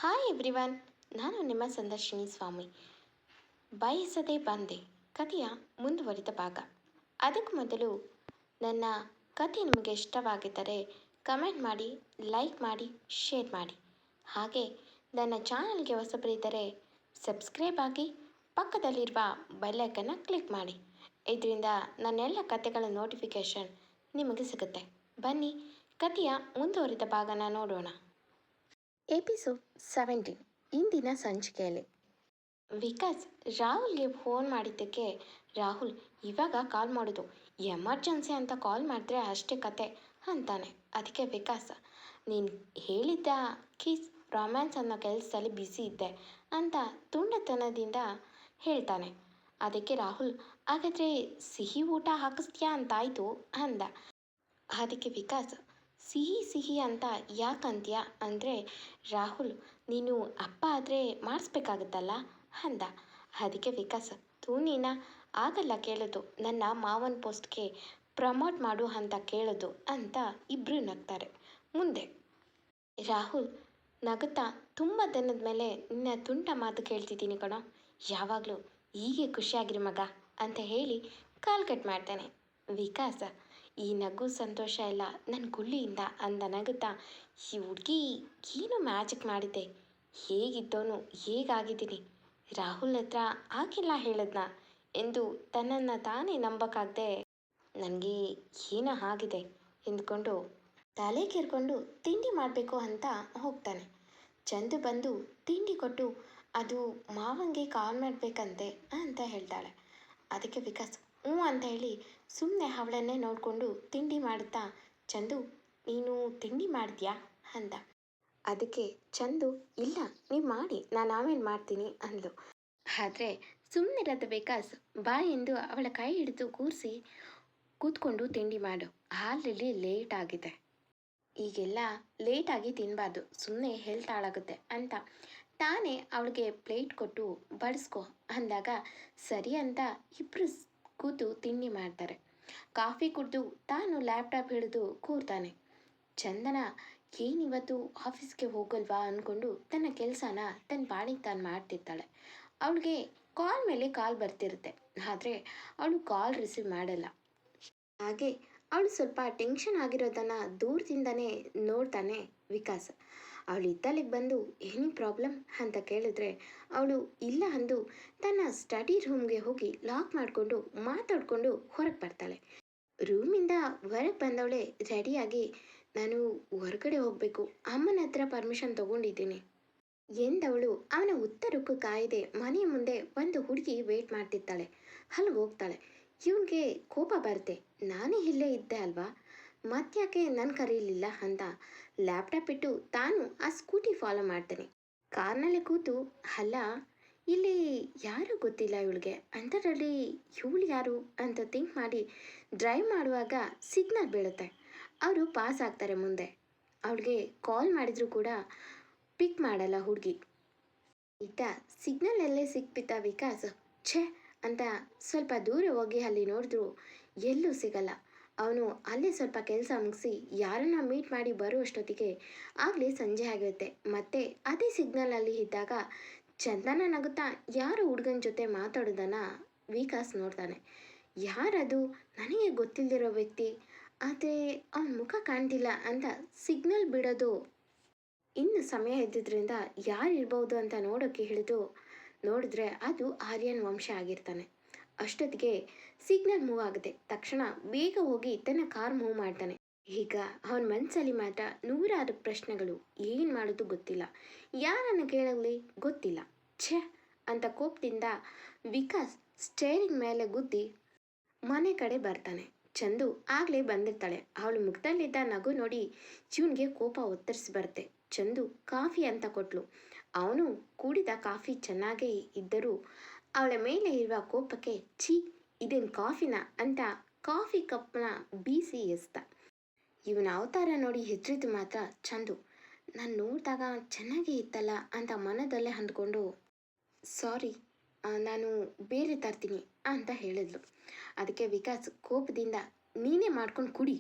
Hi everyone, ನಾನು ನಿಮ್ಮ ಸಂದರ್ಶಿನಿ ಸ್ವಾಮಿ. ಬಯಸದೆ ಬಂದೆ ಕಥೆಯ ಮುಂದುವರಿದ ಭಾಗ. ಅದಕ್ಕೂ ಮೊದಲು ನನ್ನ ಕಥೆ ನಿಮಗೆ ಇಷ್ಟವಾಗಿದ್ದರೆ ಕಮೆಂಟ್ ಮಾಡಿ, ಲೈಕ್ ಮಾಡಿ, ಶೇರ್ ಮಾಡಿ. ಹಾಗೆ ನನ್ನ ಚಾನಲ್ಗೆ ಹೊಸಬರಿದ್ದರೆ ಸಬ್ಸ್ಕ್ರೈಬ್ ಆಗಿ ಪಕ್ಕದಲ್ಲಿರುವ ಬೆಲ್ಲೈಕನ್ನು ಕ್ಲಿಕ್ ಮಾಡಿ. ಇದರಿಂದ ನನ್ನೆಲ್ಲ ಕಥೆಗಳ ನೋಟಿಫಿಕೇಷನ್ ನಿಮಗೆ ಸಿಗುತ್ತೆ. ಬನ್ನಿ ಕಥೆಯ ಮುಂದುವರಿದ ಭಾಗನ ನೋಡೋಣ. ಎಪಿಸೋಡ್ 17 ಇಂದಿನ ಸಂಚಿಕೆಯಲ್ಲಿ ವಿಕಾಸ್ ರಾಹುಲ್ಗೆ ಫೋನ್ ಮಾಡಿದ್ದಕ್ಕೆ ರಾಹುಲ್ ಇವಾಗ ಕಾಲ್ ಮಾಡೋದು ಎಮರ್ಜೆನ್ಸಿ ಅಂತ ಕಾಲ್ ಮಾಡಿದ್ರೆ ಅಷ್ಟೇ ಕತೆ ಅಂತಾನೆ. ಅದಕ್ಕೆ ವಿಕಾಸ್ ನೀನು ಹೇಳಿದ್ದ ಕಿಸ್ ರೊಮ್ಯಾನ್ಸ್ ಅನ್ನೋ ಕೆಲಸದಲ್ಲಿ ಬ್ಯುಸಿ ಇದ್ದೆ ಅಂತ ತುಂಡತನದಿಂದ ಹೇಳ್ತಾನೆ. ಅದಕ್ಕೆ ರಾಹುಲ್ ಹಾಗಾದರೆ ಸಿಹಿ ಊಟ ಹಾಕಿಸ್ತೀಯಾ ಅಂತಾಯಿತು ಅಂದ. ಅದಕ್ಕೆ ವಿಕಾಸ್ ಸಿಹಿ ಸಿಹಿ ಅಂತ ಯಾಕಂತೀಯ ಅಂದರೆ ರಾಹುಲ್ ನೀನು ಅಪ್ಪ ಆದರೆ ಮಾಡಿಸ್ಬೇಕಾಗುತ್ತಲ್ಲ ಅಂದ. ಅದಕ್ಕೆ ವಿಕಾಸ್ ನೀನಾ ಆಗಲ್ಲ ಕೇಳೋದು, ನನ್ನ ಮಾವನ ಪೋಸ್ಟ್ಗೆ ಪ್ರಮೋಟ್ ಮಾಡು ಅಂತ ಕೇಳೋದು ಅಂತ ಇಬ್ಬರು ನಗ್ತಾರೆ. ಮುಂದೆ ರಾಹುಲ್ ನಗುತ್ತಾ ತುಂಬ ದಿನದ ಮೇಲೆ ನಿನ್ನ ತುಂಟ ಮಾತು ಕೇಳ್ತಿದ್ದೀನಿ ಕಣೋ, ಯಾವಾಗಲೂ ಹೀಗೆ ಖುಷಿಯಾಗಿರಿ ಮಗ ಅಂತ ಹೇಳಿ ಕಾಲ್ ಕಟ್ ಮಾಡ್ತಾನೆ. ವಿಕಾಸ ಈ ನಗು ಸಂತೋಷ ಎಲ್ಲ ನನ್ನ ಗುಳ್ಳಿಯಿಂದ ಅಂದ ನಗುತ್ತಾ, ಈ ಹುಡುಗಿ ಏನು ಮ್ಯಾಜಿಕ್ ಮಾಡಿದ್ದೆ, ಹೇಗಿದ್ದೋನು ಹೇಗಾಗಿದ್ದೀನಿ, ರಾಹುಲ್ ಹತ್ರ ಆಗೆಲ್ಲ ಹೇಳದ್ನ ಎಂದು ತನ್ನನ್ನು ತಾನೇ ನಂಬಕ್ಕಾಗದೆ ನನಗೆ ಏನೋ ಆಗಿದೆ ಎಂದುಕೊಂಡು ತಲೆ ಕೆರ್ಕೊಂಡು ತಿಂಡಿ ಮಾಡಬೇಕು ಅಂತ ಹೋಗ್ತಾನೆ. ಚಂದು ಬಂದು ತಿಂಡಿ ಕೊಟ್ಟು ಅದು ಮಾವಂಗೆ ಕಾಲ್ ಮಾಡಬೇಕಂತೆ ಅಂತ ಹೇಳ್ತಾಳೆ. ಅದಕ್ಕೆ ವಿಕಾಸ್ ಹ್ಞೂ ಅಂತ ಹೇಳಿ ಸುಮ್ಮನೆ ಅವಳನ್ನೇ ನೋಡಿಕೊಂಡು ತಿಂಡಿ ಮಾಡುತ್ತಾ, ಚಂದು ನೀನು ತಿಂಡಿ ಮಾಡಿದ್ಯಾ ಅಂದ. ಅದಕ್ಕೆ ಚಂದು ಇಲ್ಲ ನೀವು ಮಾಡಿ, ನಾನು ಆಮೇಲೆ ಮಾಡ್ತೀನಿ ಅಂದ್ಲು. ಆದರೆ ಸುಮ್ಮನಿರದ ವಿಕಾಸ್ ಬಾ ಎಂದು ಅವಳ ಕೈ ಹಿಡಿದು ಕೂರಿಸಿ ಕೂತ್ಕೊಂಡು ತಿಂಡಿ ಮಾಡು, ಆಲ್ರೆಡಿ ಲೇಟ್ ಆಗಿದೆ, ಈಗೆಲ್ಲ ಲೇಟಾಗಿ ತಿನ್ನಬಾರ್ದು, ಸುಮ್ಮನೆ ಹೆಲ್ತ್ ಹಾಳಾಗುತ್ತೆ ಅಂತ ತಾನೇ ಅವಳಿಗೆ ಪ್ಲೇಟ್ ಕೊಟ್ಟು ಬಡಿಸ್ಕೊ ಅಂದಾಗ ಸರಿ ಅಂತ ಇಬ್ಬರು ಕೂತು ತಿಂಡಿ ಮಾಡ್ತಾರೆ. ಕಾಫಿ ಕುಡಿದು ತಾನು ಲ್ಯಾಪ್ಟಾಪ್ ಹಿಡಿದು ಕೂರ್ತಾನೆ. ಚಂದನ ಏನಿವತ್ತು ಆಫೀಸ್ಗೆ ಹೋಗಲ್ವಾ ಅಂದ್ಕೊಂಡು ತನ್ನ ಕೆಲಸನ ತನ್ನ ಪಾಡಿಗೆ ತಾನು ಮಾಡ್ತಿರ್ತಾಳೆ. ಅವಳಿಗೆ ಕಾಲ್ ಮೇಲೆ ಕಾಲ್ ಬರ್ತಿರುತ್ತೆ, ಆದರೆ ಅವಳು ಕಾಲ್ ರಿಸೀವ್ ಮಾಡಲ್ಲ. ಹಾಗೆ ಅವಳು ಸ್ವಲ್ಪ ಟೆನ್ಷನ್ ಆಗಿರೋದನ್ನು ದೂರದಿಂದನೇ ನೋಡ್ತಾನೆ ವಿಕಾಸ್. ಅವಳು ಇದ್ದಲ್ಲಿಗೆ ಬಂದು ಏನಿ ಪ್ರಾಬ್ಲಮ್ ಅಂತ ಕೇಳಿದ್ರೆ ಅವಳು ಇಲ್ಲ ಅಂದು ತನ್ನ ಸ್ಟಡಿ ರೂಮ್ಗೆ ಹೋಗಿ ಲಾಕ್ ಮಾಡಿಕೊಂಡು ಮಾತಾಡಿಕೊಂಡು ಹೊರಗೆ ಬರ್ತಾಳೆ. ರೂಮಿಂದ ಹೊರಗೆ ಬಂದವಳೆ ರೆಡಿಯಾಗಿ ನಾನು ಹೊರಗಡೆ ಹೋಗಬೇಕು, ಅಮ್ಮನ ಹತ್ರ ಪರ್ಮಿಷನ್ ತಗೊಂಡಿದ್ದೀನಿ ಎಂದವಳು ಅವನ ಉತ್ತರಕ್ಕೂ ಕಾಯದೆ ಮನೆಯ ಮುಂದೆ ಒಂದು ಹುಡುಗಿ ವೇಟ್ ಮಾಡ್ತಿರ್ತಾಳೆ. ಅಲ್ಲಿ ಹೋಗ್ತಾಳೆ. ಇವನಿಗೆ ಕೋಪ ಬರುತ್ತೆ, ನಾನೇ ಇಲ್ಲೇ ಇದ್ದೆ ಅಲ್ವಾ, ಮತ್ತ್ಯಾಕೆ ನನ್ನ ಕರೀಲಿಲ್ಲ ಅಂತ ಲ್ಯಾಪ್ಟಾಪ್ ಇಟ್ಟು ತಾನು ಆ ಸ್ಕೂಟಿ ಫಾಲೋ ಮಾಡ್ತಾನೆ. ಕಾರ್ನಲ್ಲಿ ಕೂತು ಅಲ್ಲ ಇಲ್ಲಿ ಯಾರೂ ಗೊತ್ತಿಲ್ಲ ಇವಳಿಗೆ, ಅಂಥದ್ರಲ್ಲಿ ಇವಳು ಯಾರು ಅಂತ ಥಿಂಕ್ ಮಾಡಿ ಡ್ರೈವ್ ಮಾಡುವಾಗ ಸಿಗ್ನಲ್ ಬೀಳುತ್ತೆ. ಅವರು ಪಾಸ್ ಆಗ್ತಾರೆ ಮುಂದೆ. ಅವಳಿಗೆ ಕಾಲ್ ಮಾಡಿದರೂ ಕೂಡ ಪಿಕ್ ಮಾಡಲ್ಲ ಹುಡುಗಿ. ಇತ್ತ ಸಿಗ್ನಲಲ್ಲೇ ಸಿಕ್ಬಿದ್ದ ವಿಕಾಸ್ ಛೇ ಅಂತ ಸ್ವಲ್ಪ ದೂರ ಹೋಗಿ ಅಲ್ಲಿ ನೋಡಿದ್ರು ಎಲ್ಲೂ ಸಿಗಲ್ಲ. ಅವನು ಅಲ್ಲೇ ಸ್ವಲ್ಪ ಕೆಲಸ ಮುಗಿಸಿ ಯಾರನ್ನ ಮೀಟ್ ಮಾಡಿ ಬರುವಷ್ಟೊತ್ತಿಗೆ ಆಗಲೇ ಸಂಜೆ ಆಗುತ್ತೆ. ಮತ್ತೆ ಅದೇ ಸಿಗ್ನಲಲ್ಲಿ ಇದ್ದಾಗ ಚಂದನ ನಗುತ್ತಾ ಯಾರು ಹುಡುಗನ ಜೊತೆ ಮಾತಾಡೋದನ್ನು ವಿಕಾಸ್ ನೋಡ್ತಾನೆ. ಯಾರದು, ನನಗೆ ಗೊತ್ತಿಲ್ಲದಿರೋ ವ್ಯಕ್ತಿ, ಆದರೆ ಅವನ ಮುಖ ಕಾಣ್ತಿಲ್ಲ ಅಂತ ಸಿಗ್ನಲ್ ಬಿಡೋದು ಇನ್ನು ಸಮಯ ಇದ್ದಿದ್ದರಿಂದ ಯಾರಿರ್ಬೋದು ಅಂತ ನೋಡೋಕ್ಕೆ ಹಿಡಿದು ನೋಡಿದ್ರೆ ಅದು ಆರ್ಯನ್ ವಂಶ ಆಗಿರ್ತಾನೆ. ಅಷ್ಟೊತ್ತಿಗೆ ಸಿಗ್ನಲ್ ಮೂವ್ ಆಗುತ್ತೆ. ತಕ್ಷಣ ಬೇಗ ಹೋಗಿ ತನ್ನ ಕಾರ್ ಮೂವ್ ಮಾಡ್ತಾನೆ. ಈಗ ಅವನ ಮನಸ್ಸಲ್ಲಿ ಮಾತ್ರ ನೂರಾರು ಪ್ರಶ್ನೆಗಳು, ಏನು ಮಾಡೋದು ಗೊತ್ತಿಲ್ಲ, ಯಾರನ್ನು ಕೇಳಲಿ ಗೊತ್ತಿಲ್ಲ, ಛೇ ಅಂತ ಕೋಪದಿಂದ ವಿಕಾಸ್ ಸ್ಟೇರಿಂಗ್ ಮೇಲೆ ಗುದ್ದಿ ಮನೆ ಕಡೆ ಬರ್ತಾನೆ. ಚಂದು ಆಗಲೇ ಬಂದಿರ್ತಾಳೆ. ಅವಳು ಮುಖದಲ್ಲಿದ್ದ ನಗು ನೋಡಿ ಇವನಿಗೆ ಕೋಪ ಒತ್ತರಿಸಿ ಬರುತ್ತೆ. ಚಂದು ಕಾಫಿ ಅಂತ ಕೊಟ್ಲು. ಅವನು ಕುಡಿದ ಕಾಫಿ ಚೆನ್ನಾಗೇ ಇದ್ದರೂ ಅವಳ ಮೇಲೆ ಇರುವ ಕೋಪಕ್ಕೆ ಛೀ ಇದೇನು ಕಾಫಿನ ಅಂತ ಕಾಫಿ ಕಪ್ನ ಬೀಸಿ ಎಸ್ದ. ಇವನ ಅವತಾರ ನೋಡಿ ಹೆದರಿದ್ದು ಮಾತ್ರ ಚಂದು. ನಾನು ನೋಡಿದಾಗ ಚೆನ್ನಾಗೇ ಇತ್ತಲ್ಲ ಅಂತ ಮನದಲ್ಲೇ ಅಂದ್ಕೊಂಡು ಸಾರಿ ನಾನು ಬೇರೆ ತರ್ತೀನಿ ಅಂತ ಹೇಳಿದ್ಲು. ಅದಕ್ಕೆ ವಿಕಾಸ್ ಕೋಪದಿಂದ ನೀನೇ ಮಾಡ್ಕೊಂಡು ಕುಡಿ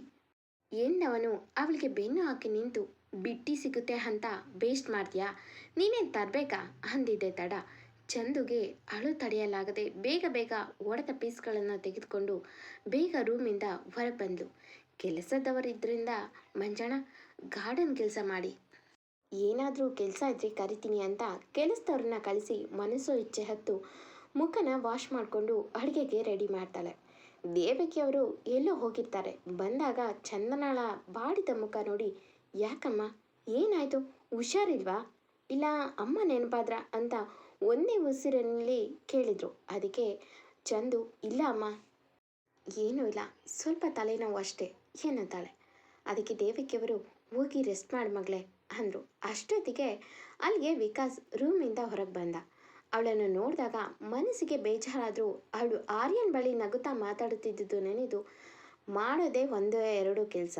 ಎಂದವನು ಅವಳಿಗೆ ಬೆನ್ನು ಹಾಕಿ ನಿಂತು ಬಿಟ್ಟಿ ಸಿಗುತ್ತೆ ಅಂತ ವೇಸ್ಟ್ ಮಾಡ್ತೀಯಾ? ನೀನೇನು ತರಬೇಕಾ ಅಂದಿದ್ದೆ ತಡ. ಚಂದುಗೆ ಅಳು ತಡೆಯಲಾಗದೆ ಬೇಗ ಬೇಗ ಒಡೆದ ಪೀಸ್ಗಳನ್ನು ತೆಗೆದುಕೊಂಡು ಬೇಗ ರೂಮಿಂದ ಹೊರಗೆ ಬಂದ್ಲು. ಕೆಲಸದವರಿದ್ದರಿಂದ ಮಂಜಣ್ಣ ಗಾರ್ಡನ್ ಕೆಲಸ ಮಾಡಿ, ಏನಾದರೂ ಕೆಲಸ ಇದ್ರೆ ಕರಿತೀನಿ ಅಂತ ಕೆಲಸದವ್ರನ್ನ ಕಳಿಸಿ ಮನಸ್ಸೋ ಇಚ್ಛೆ ಹತ್ತು ಮುಖನ ವಾಶ್ ಮಾಡಿಕೊಂಡು ಅಡುಗೆಗೆ ರೆಡಿ ಮಾಡ್ತಾಳೆ. ದೇವಕಿಯವರು ಎಲ್ಲೋ ಹೋಗಿರ್ತಾರೆ. ಬಂದಾಗ ಚಂದನಾಳ ಬಾಡಿದ ಮುಖ ನೋಡಿ, ಯಾಕಮ್ಮ ಏನಾಯಿತು, ಹುಷಾರಿಲ್ವಾ, ಇಲ್ಲ ಅಮ್ಮ ನೆನಪಾದ್ರ ಅಂತ ಒಂದೇ ಉಸಿರಿನಲ್ಲಿ ಕೇಳಿದರು. ಅದಕ್ಕೆ ಚಂದು, ಇಲ್ಲ ಅಮ್ಮ ಏನೂ ಇಲ್ಲ, ಸ್ವಲ್ಪ ತಲೆನೋವು ಅಷ್ಟೇ ಎನ್ನುತ್ತಾಳೆ. ಅದಕ್ಕೆ ದೇವಕಿಯವರು, ಹೋಗಿ ರೆಸ್ಟ್ ಮಾಡಿ ಮಗಳೇ ಅಂದರು. ಅಷ್ಟೊತ್ತಿಗೆ ಅಲ್ಲಿಗೆ ವಿಕಾಸ್ ರೂಮಿಂದ ಹೊರಗೆ ಬಂದ. ಅವಳನ್ನು ನೋಡಿದಾಗ ಮನಸ್ಸಿಗೆ ಬೇಜಾರಾದರೂ ಅವಳು ಆರ್ಯನ್ ಬಳಿ ನಗುತ್ತಾ ಮಾತಾಡುತ್ತಿದ್ದುದು ನೆನೆದು, ಮಾಡೋದೇ ಒಂದು ಎರಡು ಕೆಲಸ,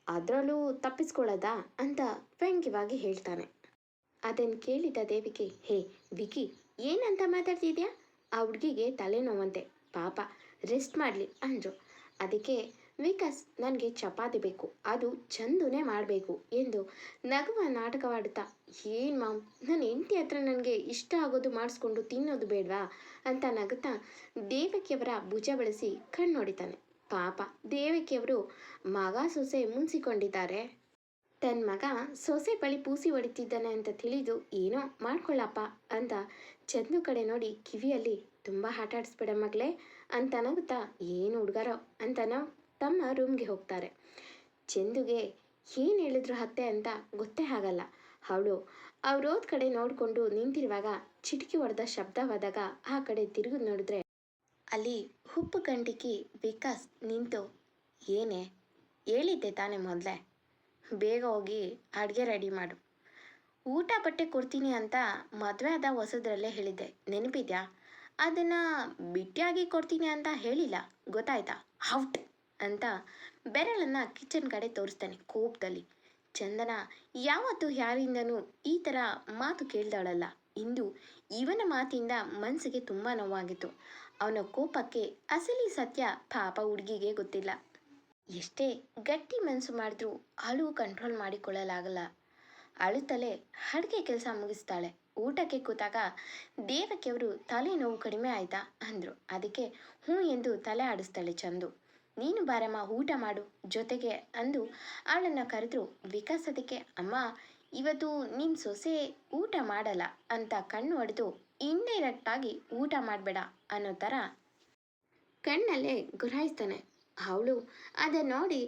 ಅದರಲ್ಲೂ ತಪ್ಪಿಸ್ಕೊಳ್ಳೋದಾ ಅಂತ ವ್ಯಂಗ್ಯವಾಗಿ ಹೇಳ್ತಾನೆ. ಅದನ್ನು ಕೇಳಿದ ದೇವಿಗೆ, ಹೇ ವಿಕಿ, ಏನಂತ ಮಾತಾಡ್ತಿದ್ಯಾ, ಆ ಹುಡುಗಿಗೆ ತಲೆನೋವಂತೆ, ಪಾಪ ರೆಸ್ಟ್ ಮಾಡಲಿ ಅಂದರು. ಅದಕ್ಕೆ ವಿಕಾಸ್, ನನಗೆ ಚಪಾತಿ ಬೇಕು, ಅದು ಚಂದುನೇ ಮಾಡಬೇಕು ಎಂದು ನಗುವ ನಾಟಕವಾಡುತ್ತಾ, ಏನು ಮಾಮ್, ನನ್ನ ಹೆಂಡತಿ ಹತ್ರ ನನಗೆ ಇಷ್ಟ ಆಗೋದು ಮಾಡಿಸ್ಕೊಂಡು ತಿನ್ನೋದು ಬೇಡವಾ ಅಂತ ನಗುತ್ತಾ ದೇವಕಿಯವರ ಭುಜ ಬಳಸಿ ಕಣ್ಣೊಡಿತಾನೆ. ಪಾಪ ದೇವಕಿಯವರು ಮಗ ಸೊಸೆ ಮುನ್ಸಿಕೊಂಡಿದ್ದಾರೆ. ತನ್ನ ಮಗ ಸೊಸೆ ಬಳಿ ಪೂಸಿ ಹೊಡಿತಿದ್ದಾನೆ ಅಂತ ತಿಳಿದು, ಏನೋ ಮಾಡ್ಕೊಳ್ಳಪ್ಪ ಅಂತ ಚಂದು ಕಡೆ ನೋಡಿ ಕಿವಿಯಲ್ಲಿ, ತುಂಬ ಆಟ ಆಡಿಸ್ಬೇಡ ಮಗಳೇ ಅಂತ ನಗುತ್ತಾ, ಏನು ಹುಡುಗರೋ ಅಂತ ತಮ್ಮ ರೂಮ್ಗೆ ಹೋಗ್ತಾರೆ. ಚಂದುಗೆ ಏನು ಹೇಳಿದ್ರು ಅತ್ತೆ ಅಂತ ಗೊತ್ತೇ ಆಗಲ್ಲ. ಅವಳು ಅವ್ರೋದ್ ಕಡೆ ನೋಡಿಕೊಂಡು ನಿಂತಿರುವಾಗ ಚಿಟಕಿ ಹೊಡೆದ ಶಬ್ದವಾದಾಗ ಆ ಕಡೆ ತಿರುಗಿ ನೋಡಿದ್ರೆ ಅಲ್ಲಿ ಉಪ್ಪು ಗಂಟಿಕ್ಕಿ ವಿಕಾಸ್ ನಿಂತು, ಏನೇ ಹೇಳಿದ್ದೆ ತಾನೇ ಮೊದಲೇ, ಬೇಗ ಹೋಗಿ ಅಡುಗೆ ರೆಡಿ ಮಾಡು, ಊಟ ಬಟ್ಟೆ ಕೊಡ್ತೀನಿ ಅಂತ ಮದುವೆ ಆದ ಹೊಸದ್ರಲ್ಲೇ ಹೇಳಿದ್ದೆ, ನೆನಪಿದ್ಯಾ, ಅದನ್ನು ಬಿಟ್ಟಿಯಾಗಿ ಕೊಡ್ತೀನಿ ಅಂತ ಹೇಳಿಲ್ಲ ಗೊತ್ತಾಯ್ತಾ, ಔಟ್ ಅಂತ ಬೆರಳನ್ನು ಕಿಚನ್ ಕಡೆ ತೋರಿಸ್ತಾನೆ ಕೋಪದಲ್ಲಿ. ಚಂದನ ಯಾವತ್ತೂ ಯಾರಿಂದನೂ ಈ ಥರ ಮಾತು ಕೇಳ್ದವಳಲ್ಲ. ಇಂದು ಇವನ ಮಾತಿಂದ ಮನಸ್ಸಿಗೆ ತುಂಬ ನೋವಾಗಿತ್ತು. ಅವನ ಕೋಪಕ್ಕೆ ಅಸಲಿ ಸತ್ಯ ಪಾಪ ಹುಡುಗಿಗೆ ಗೊತ್ತಿಲ್ಲ. ಎಷ್ಟೇ ಗಟ್ಟಿ ಮನಸ್ಸು ಮಾಡಿದ್ರೂ ಅಳು ಕಂಟ್ರೋಲ್ ಮಾಡಿಕೊಳ್ಳಲಾಗಲ್ಲ. ಅಳುತ್ತಲೇ ಅಡುಗೆ ಕೆಲಸ ಮುಗಿಸ್ತಾಳೆ. ಊಟಕ್ಕೆ ಕೂತಾಗ ದೇವಕಿಯವರು ತಲೆನೋವು ಕಡಿಮೆ ಆಯ್ತಾ ಅಂದರು. ಅದಕ್ಕೆ ಹ್ಞೂ ಎಂದು ತಲೆ ಆಡಿಸ್ತಾಳೆ ಚಂದು. ನೀನು ಬಾರಮ್ಮ ಊಟ ಮಾಡು ಜೊತೆಗೆ ಅಂದು ಅವಳನ್ನು ಕರೆದ್ರು. ವಿಕಾಸ್ ಅದಕ್ಕೆ, ಅಮ್ಮ ಇವತ್ತು ನಿಮ್ಮ ಸೊಸೆ ಊಟ ಮಾಡಲ್ಲ ಅಂತ ಕಣ್ಣು ಹೊಡೆದು ಇಂಡೈರೆಕ್ಟಾಗಿ ಊಟ ಮಾಡಬೇಡ ಅನ್ನೋ ಥರ ಕಣ್ಣಲ್ಲೇ ಗುರಾಯಿಸ್ತಾನೆ. ಅವಳು ಅದನ್ನು ನೋಡಿ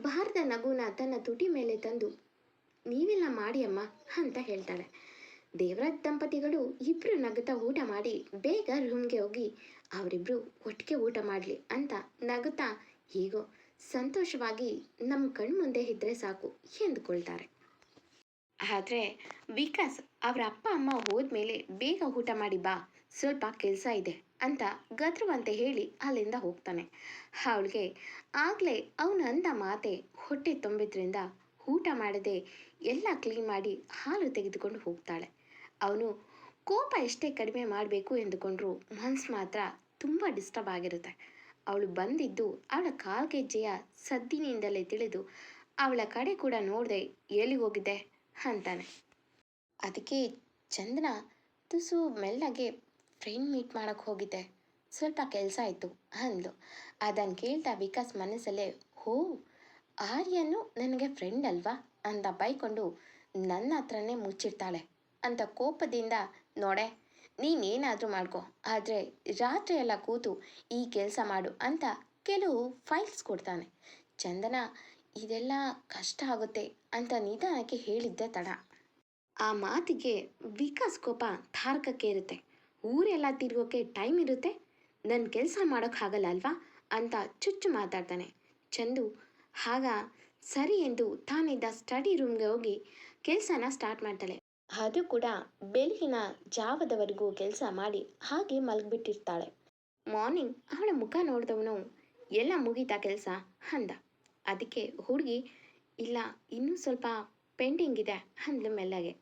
ಬಾರದ ನಗುನ ತನ್ನ ತುಟಿ ಮೇಲೆ ತಂದು, ನೀವೆಲ್ಲ ಮಾಡಿ ಅಮ್ಮ ಅಂತ ಹೇಳ್ತಾಳೆ. ದೇವರಾಜ್ ದಂಪತಿಗಳು ಇಬ್ಬರು ನಗುತ್ತಾ ಊಟ ಮಾಡಿ ಬೇಗ ರೂಮ್ಗೆ ಹೋಗಿ ಅವರಿಬ್ಬರು ಒಟ್ಟಿಗೆ ಊಟ ಮಾಡಲಿ ಅಂತ ನಗುತ್ತಾ ಹೀಗೋ ಸಂತೋಷವಾಗಿ ನಮ್ಮ ಕಣ್ಮುಂದೆ ಇದ್ದರೆ ಸಾಕು ಎಂದುಕೊಳ್ತಾರೆ. ಆದರೆ ವಿಕಾಸ್ ಅವರ ಅಪ್ಪ ಅಮ್ಮ ಹೋದ್ಮೇಲೆ ಬೇಗ ಊಟ ಮಾಡಿ ಬಾ, ಸ್ವಲ್ಪ ಕೆಲಸ ಇದೆ ಅಂತ ಗದ್ರುವಂತೆ ಹೇಳಿ ಅಲ್ಲಿಂದ ಹೋಗ್ತಾನೆ. ಅವಳಿಗೆ ಆಗಲೇ ಅವನು ಅಂದ ಮಾತೆ ಹೊಟ್ಟೆ ತುಂಬಿದ್ರಿಂದ ಊಟ ಮಾಡದೆ ಎಲ್ಲ ಕ್ಲೀನ್ ಮಾಡಿ ಹಾಲು ತೆಗೆದುಕೊಂಡು ಹೋಗ್ತಾಳೆ. ಅವನು ಕೋಪ ಎಷ್ಟೇ ಕಡಿಮೆ ಮಾಡಬೇಕು ಎಂದುಕೊಂಡ್ರೂ ಮನಸ್ಸು ಮಾತ್ರ ತುಂಬ ಡಿಸ್ಟರ್ಬ್ ಆಗಿರುತ್ತೆ. ಅವಳು ಬಂದಿದ್ದು ಅವಳ ಕಾಲ್ಗೆಜ್ಜೆಯ ಸದ್ದಿನಿಂದಲೇ ತಿಳಿದು ಅವಳ ಕಡೆ ಕೂಡ ನೋಡದೆ ಎಲ್ಲಿಗೆ ಹೋಗಿದ್ದೆ ಅಂತಾನೆ. ಅದಕ್ಕೆ ಚಂದನ ತುಸು ಮೆಲ್ಲಗೆ ಫ್ರೆಂಡ್ ಮೀಟ್ ಮಾಡೋಕ್ಕೆ ಹೋಗಿದ್ದೆ, ಸ್ವಲ್ಪ ಕೆಲಸ ಆಯಿತು ಅಂದ್ಲು. ಅದನ್ನು ಕೇಳ್ತಾ ವಿಕಾಸ್ ಮನಸ್ಸಲ್ಲೇ, ಹೋ ಆರ್ಯನು ನನಗೆ ಫ್ರೆಂಡ್ ಅಲ್ವಾ ಅಂತ ಬೈಕೊಂಡು ನನ್ನ ಹತ್ರನೇ ಮುಚ್ಚಿಡ್ತಾಳೆ ಅಂತ ಕೋಪದಿಂದ, ನೋಡೆ ನೀನೇನಾದರೂ ಮಾಡ್ಕೊ, ಆದರೆ ರಾತ್ರಿ ಎಲ್ಲ ಕೂತು ಈ ಕೆಲಸ ಮಾಡು ಅಂತ ಕೆಲವು ಫೈಲ್ಸ್ ಕೊಡ್ತಾನೆ. ಚಂದನ ಇದೆಲ್ಲ ಕಷ್ಟ ಆಗುತ್ತೆ ಅಂತ ನಿಧಾನಕ್ಕೆ ಹೇಳಿದ್ದೆ ತಡ. ಆ ಮಾತಿಗೆ ವಿಕಾಸ್ ಕೋಪ ತಾರಕಕ್ಕೆ ಇರುತ್ತೆ. ಊರೆಲ್ಲ ತಿರುಗೋಕ್ಕೆ ಟೈಮ್ ಇರುತ್ತೆ, ನನ್ನ ಕೆಲಸ ಮಾಡೋಕ್ಕಾಗಲ್ಲ ಅಲ್ವಾ ಅಂತ ಚುಚ್ಚು ಮಾತಾಡ್ತಾನೆ. ಚಂದು ಆಗ ಸರಿ ಎಂದು ತಾನಿದ್ದ ಸ್ಟಡಿ ರೂಮ್ಗೆ ಹೋಗಿ ಕೆಲಸನ ಸ್ಟಾರ್ಟ್ ಮಾಡ್ತಾಳೆ. ಅದು ಕೂಡ ಬೆಳಗಿನ ಜಾವದವರೆಗೂ ಕೆಲಸ ಮಾಡಿ ಹಾಗೆ ಮಲಗಿಬಿಟ್ಟಿರ್ತಾಳೆ. ಮಾರ್ನಿಂಗ್ ಅವಳ ಮುಖ ನೋಡಿದವನು, ಎಲ್ಲ ಮುಗೀತಾ ಕೆಲಸ ಅಂದ. ಅದಕ್ಕೆ ಹುಡುಗಿ, ಇಲ್ಲ ಇನ್ನೂ ಸ್ವಲ್ಪ ಪೆಂಡಿಂಗ್ ಇದೆ ಅಂದ್ಲು ಮೆಲ್ಲಗೆ.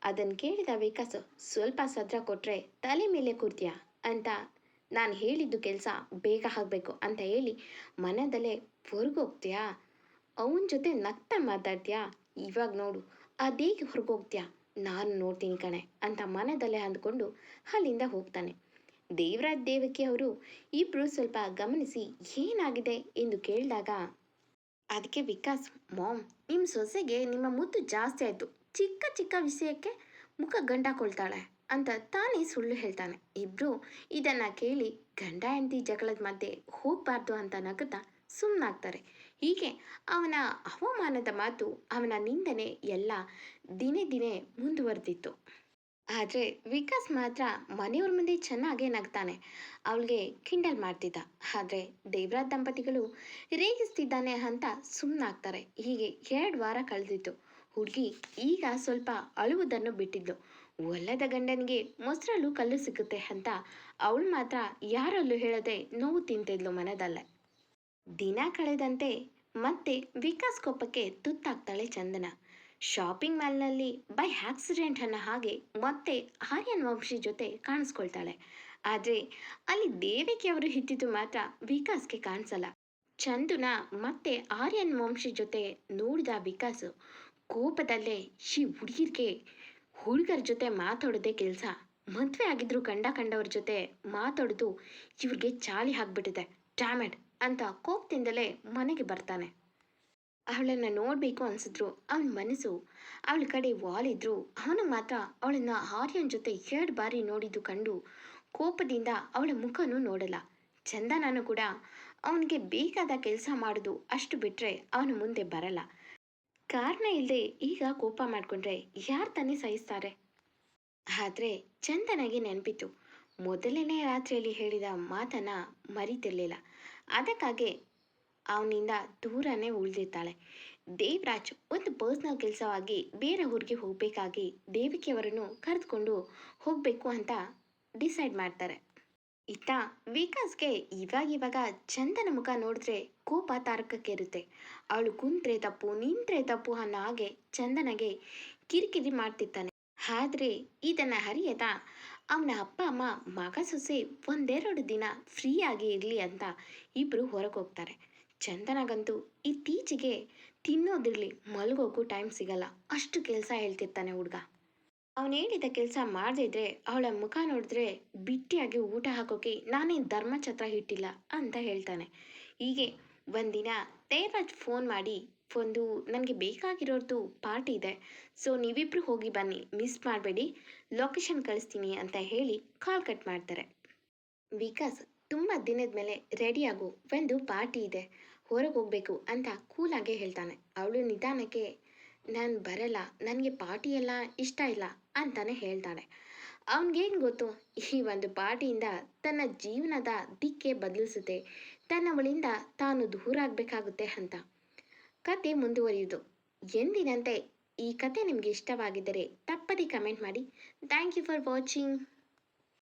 ಅದನ್ನು ಕೇಳಿದ ವಿಕಾಸ್, ಸ್ವಲ್ಪ ಸದ್ರ ಕೊಟ್ಟರೆ ತಲೆ ಮೇಲೆ ಕೂರ್ತೀಯಾ ಅಂತ ನಾನು ಹೇಳಿದ್ದು ಕೆಲಸ ಬೇಗ ಆಗಬೇಕು ಅಂತ ಹೇಳಿ ಮನದಲ್ಲೇ ಹೊರಗೋಗ್ತೀಯಾ, ಅವನ ಜೊತೆ ನಗ್ತಾ ಮಾತಾಡ್ತೀಯಾ ಇವಾಗ ನೋಡು ಅದೇಗೆ ಹೊರಗೋಗ್ತೀಯಾ, ನಾನು ನೋಡ್ತೀನಿ ಕಣೆ ಅಂತ ಮನದಲ್ಲೇ ಅಂದ್ಕೊಂಡು ಅಲ್ಲಿಂದ ಹೋಗ್ತಾನೆ. ದೇವರಾಜ್ ದೇವಕಿ ಅವರು ಇಬ್ಬರು ಸ್ವಲ್ಪ ಗಮನಿಸಿ ಏನಾಗಿದೆ ಎಂದು ಕೇಳಿದಾಗ ಅದಕ್ಕೆ ವಿಕಾಸ್, ಮಾಮ್, ನಿಮ್ಮ ಸೊಸೆಗೆ ನಿಮ್ಮ ಮುದ್ದು ಜಾಸ್ತಿ ಆಯಿತು, ಚಿಕ್ಕ ಚಿಕ್ಕ ವಿಷಯಕ್ಕೆ ಮುಖ ಗಂಟಾಕೊಳ್ತಾಳೆ ಅಂತ ತಾನೇ ಸುಳ್ಳು ಹೇಳ್ತಾನೆ. ಇಬ್ಬರು ಇದನ್ನು ಕೇಳಿ ಗಂಡ ಹೆಂಡತಿ ಜಗಳದ ಮಧ್ಯೆ ಹೋಗಬಾರ್ದು ಅಂತ ನಗುತ್ತಾ ಸುಮ್ಮನಾಗ್ತಾರೆ. ಹೀಗೆ ಅವನ ಅವಮಾನದ ಮಾತು, ಅವನ ನಿಂದನೆ ಎಲ್ಲ ದಿನೇ ದಿನೇ ಮುಂದುವರೆದಿತ್ತು. ಆದರೆ ವಿಕಾಸ್ ಮಾತ್ರ ಮನೆಯವ್ರ ಮುಂದೆ ಚೆನ್ನಾಗೇ ನಗ್ತಾನೆ, ಅವಳಿಗೆ ಕಿಂಡಲ್ ಮಾಡ್ತಿದ್ದ. ಆದರೆ ದೇವರಾಜ್ ದಂಪತಿಗಳು ರೇಗಿಸ್ತಿದ್ದಾನೆ ಅಂತ ಸುಮ್ಮನಾಗ್ತಾರೆ. ಹೀಗೆ 2 ವಾರ ಕಳೆದಿತ್ತು. ಹುಡುಗಿ ಈಗ ಸ್ವಲ್ಪ ಅಳುವುದನ್ನು ಬಿಟ್ಟಿದ್ಲು. ಒಲ್ಲದ ಗಂಡನಿಗೆ ಮೊಸರಲ್ಲೂ ಕಲ್ಲು ಸಿಗುತ್ತೆ ಅಂತ ಅವಳು ಮಾತ್ರ ಯಾರಲ್ಲೂ ಹೇಳದೆ ನೋವು ತಿಂತಿದ್ಲು ಮನದಲ್ಲೇ. ದಿನ ಕಳೆದಂತೆ ಮತ್ತೆ ವಿಕಾಸ್ ಕೋಪಕ್ಕೆ ತುತ್ತಾಗ್ತಾಳೆ ಚಂದನ. ಶಾಪಿಂಗ್ ಮಾಲ್ನಲ್ಲಿ ಬೈ ಆಕ್ಸಿಡೆಂಟ್ ಅನ್ನೋ ಹಾಗೆ ಮತ್ತೆ ಆರ್ಯನ್ ವಂಶಿ ಜೊತೆ ಕಾಣಿಸ್ಕೊಳ್ತಾಳೆ. ಆದರೆ ಅಲ್ಲಿ ದೇವಕಿ ಅವರು ಇದ್ದಿದ್ದು ಮಾತ್ರ ವಿಕಾಸ್ಗೆ ಕಾಣಿಸಲ್ಲ. ಚಂದುನ ಮತ್ತೆ ಆರ್ಯನ್ ವಂಶಿ ಜೊತೆ ನೋಡಿದ ವಿಕಾಸ್ ಕೋಪದಲ್ಲೇ ಈ ಹುಡುಗರ ಜೊತೆ ಮಾತಾಡೋದೇ ಕೆಲಸ, ಮದುವೆ ಆಗಿದ್ರು ಕಂಡವ್ರ ಜೊತೆ ಮಾತಾಡೋದು ಇವ್ರಿಗೆ ಚಾಲಿ ಹಾಕ್ಬಿಟ್ಟಿದೆ, ಡ್ಯಾಮೆಡ್ ಅಂತ ಕೋಪದಿಂದಲೇ ಮನೆಗೆ ಬರ್ತಾನೆ. ಅವಳನ್ನು ನೋಡಬೇಕು ಅನಿಸಿದ್ರು ಅವನ ಮನಸ್ಸು ಅವಳ ಕಡೆ ವಾಲಿದ್ರು ಅವನು ಮಾತ್ರ ಅವಳನ್ನು ಆರ್ಯನ್ ಜೊತೆ 2 ಬಾರಿ ನೋಡಿದ್ದು ಕಂಡು ಕೋಪದಿಂದ ಅವಳ ಮುಖನೂ ನೋಡಲ್ಲ. ಚಂದನನು ಕೂಡ ಅವನಿಗೆ ಬೇಕಾದ ಕೆಲಸ ಮಾಡೋದು ಅಷ್ಟು ಬಿಟ್ಟರೆ ಅವನ ಮುಂದೆ ಬರಲ್ಲ. ಕಾರಣ ಇಲ್ಲದೆ ಈಗ ಕೋಪ ಮಾಡಿಕೊಂಡ್ರೆ ಯಾರು ತಾನೇ ಸಹಿಸ್ತಾರೆ? ಆದರೆ ಚಂದನಗೆ ನೆನಪಿತ್ತು, ಮೊದಲನೇ ರಾತ್ರಿಯಲ್ಲಿ ಹೇಳಿದ ಮಾತನ್ನು ಮರೀತಿರ್ಲಿಲ್ಲ. ಅದಕ್ಕಾಗಿ ಅವನಿಂದ ದೂರನೇ ಉಳಿದಿರ್ತಾಳೆ. ದೇವರಾಜ್ ಒಂದು ಪರ್ಸ್ನಲ್ ಕೆಲಸವಾಗಿ ಬೇರೆ ಊರಿಗೆ ಹೋಗಬೇಕಾಗಿ ದೇವಿಕೆಯವರನ್ನು ಕರೆದುಕೊಂಡು ಹೋಗಬೇಕು ಅಂತ ಡಿಸೈಡ್ ಮಾಡ್ತಾರೆ. ಇತ್ತ ವಿಕಾಸ್ಗೆ ಇವಾಗ ಚಂದನ ಮುಖ ನೋಡಿದ್ರೆ ಕೋಪ ತಾರಕಕ್ಕೇರುತ್ತೆ. ಅವಳು ಕುಂತ್ರೆ ತಪ್ಪು ನಿಂತ್ರೆ ತಪ್ಪು ಅನ್ನೋ ಹಾಗೆ ಚಂದನಗೆ ಕಿರಿಕಿರಿ ಮಾಡ್ತಿರ್ತಾನೆ. ಆದರೆ ಇದನ್ನು ಅರಿಯದ ಅವನ ಅಪ್ಪ ಅಮ್ಮ ಮಗ ಸೊಸೆ 1-2 ದಿನ ಫ್ರೀಯಾಗಿ ಇರಲಿ ಅಂತ ಇಬ್ಬರು ಹೊರಗೆ ಹೋಗ್ತಾರೆ. ಚಂದನಗಂತೂ ಇತ್ತೀಚೆಗೆ ತಿನ್ನೋದಿರಲಿ ಮಲಗೋಕ್ಕೂ ಟೈಮ್ ಸಿಗಲ್ಲ, ಅಷ್ಟು ಕೆಲಸ ಹೇಳ್ತಿರ್ತಾನೆ ಹುಡುಗ. ಅವನು ಹೇಳಿದ ಕೆಲಸ ಮಾಡದಿದ್ರೆ ಅವಳ ಮುಖ ನೋಡಿದ್ರೆ ಬಿಟ್ಟಿಯಾಗಿ ಊಟ ಹಾಕೋಕೆ ನಾನೇನು ಧರ್ಮಛತ್ರ ಇಟ್ಟಿಲ್ಲ ಅಂತ ಹೇಳ್ತಾನೆ. ಹೀಗೆ ಒಂದಿನ ದೇವರಾಜ್ ಫೋನ್ ಮಾಡಿ, ಒಂದು ನನಗೆ ಬೇಕಾಗಿರೋದು ಪಾರ್ಟಿ ಇದೆ, ಸೊ ನೀವಿಬ್ಬರು ಹೋಗಿ ಬನ್ನಿ, ಮಿಸ್ ಮಾಡಬೇಡಿ, ಲೊಕೇಶನ್ ಕಳಿಸ್ತೀನಿ ಅಂತ ಹೇಳಿ ಕಾಲ್ ಕಟ್ ಮಾಡ್ತಾರೆ. ವಿಕಾಸ್ ತುಂಬ ದಿನದ ಮೇಲೆ ರೆಡಿಯಾಗು, ಒಂದು ಪಾರ್ಟಿ ಇದೆ, ಹೊರಗೆ ಹೋಗಬೇಕು ಅಂತ ಕೂಲಾಗೆ ಹೇಳ್ತಾನೆ. ಅವಳು ನಿಧಾನಕ್ಕೆ ನಾನು ಬರಲ್ಲ, ನನಗೆ ಪಾರ್ಟಿ ಎಲ್ಲ ಇಷ್ಟ ಇಲ್ಲ ಅಂತಾನೆ ಹೇಳ್ತಾಳೆ. ಅವನಿಗೇನು ಗೊತ್ತು ಈ ಒಂದು ಪಾರ್ಟಿಯಿಂದ ತನ್ನ ಜೀವನದ ದಿಕ್ಕೇ ಬದಲಿಸುತ್ತೆ, ತನ್ನವಳಿಂದ ತಾನು ದೂರ ಆಗಬೇಕಾಗುತ್ತೆ ಅಂತ. ಕತೆ ಮುಂದುವರಿಯುವುದು. ಎಂದಿನಂತೆ ಈ ಕತೆ ನಿಮಗೆ ಇಷ್ಟವಾಗಿದ್ದರೆ ತಪ್ಪದೇ ಕಮೆಂಟ್ ಮಾಡಿ. Thank you for watching.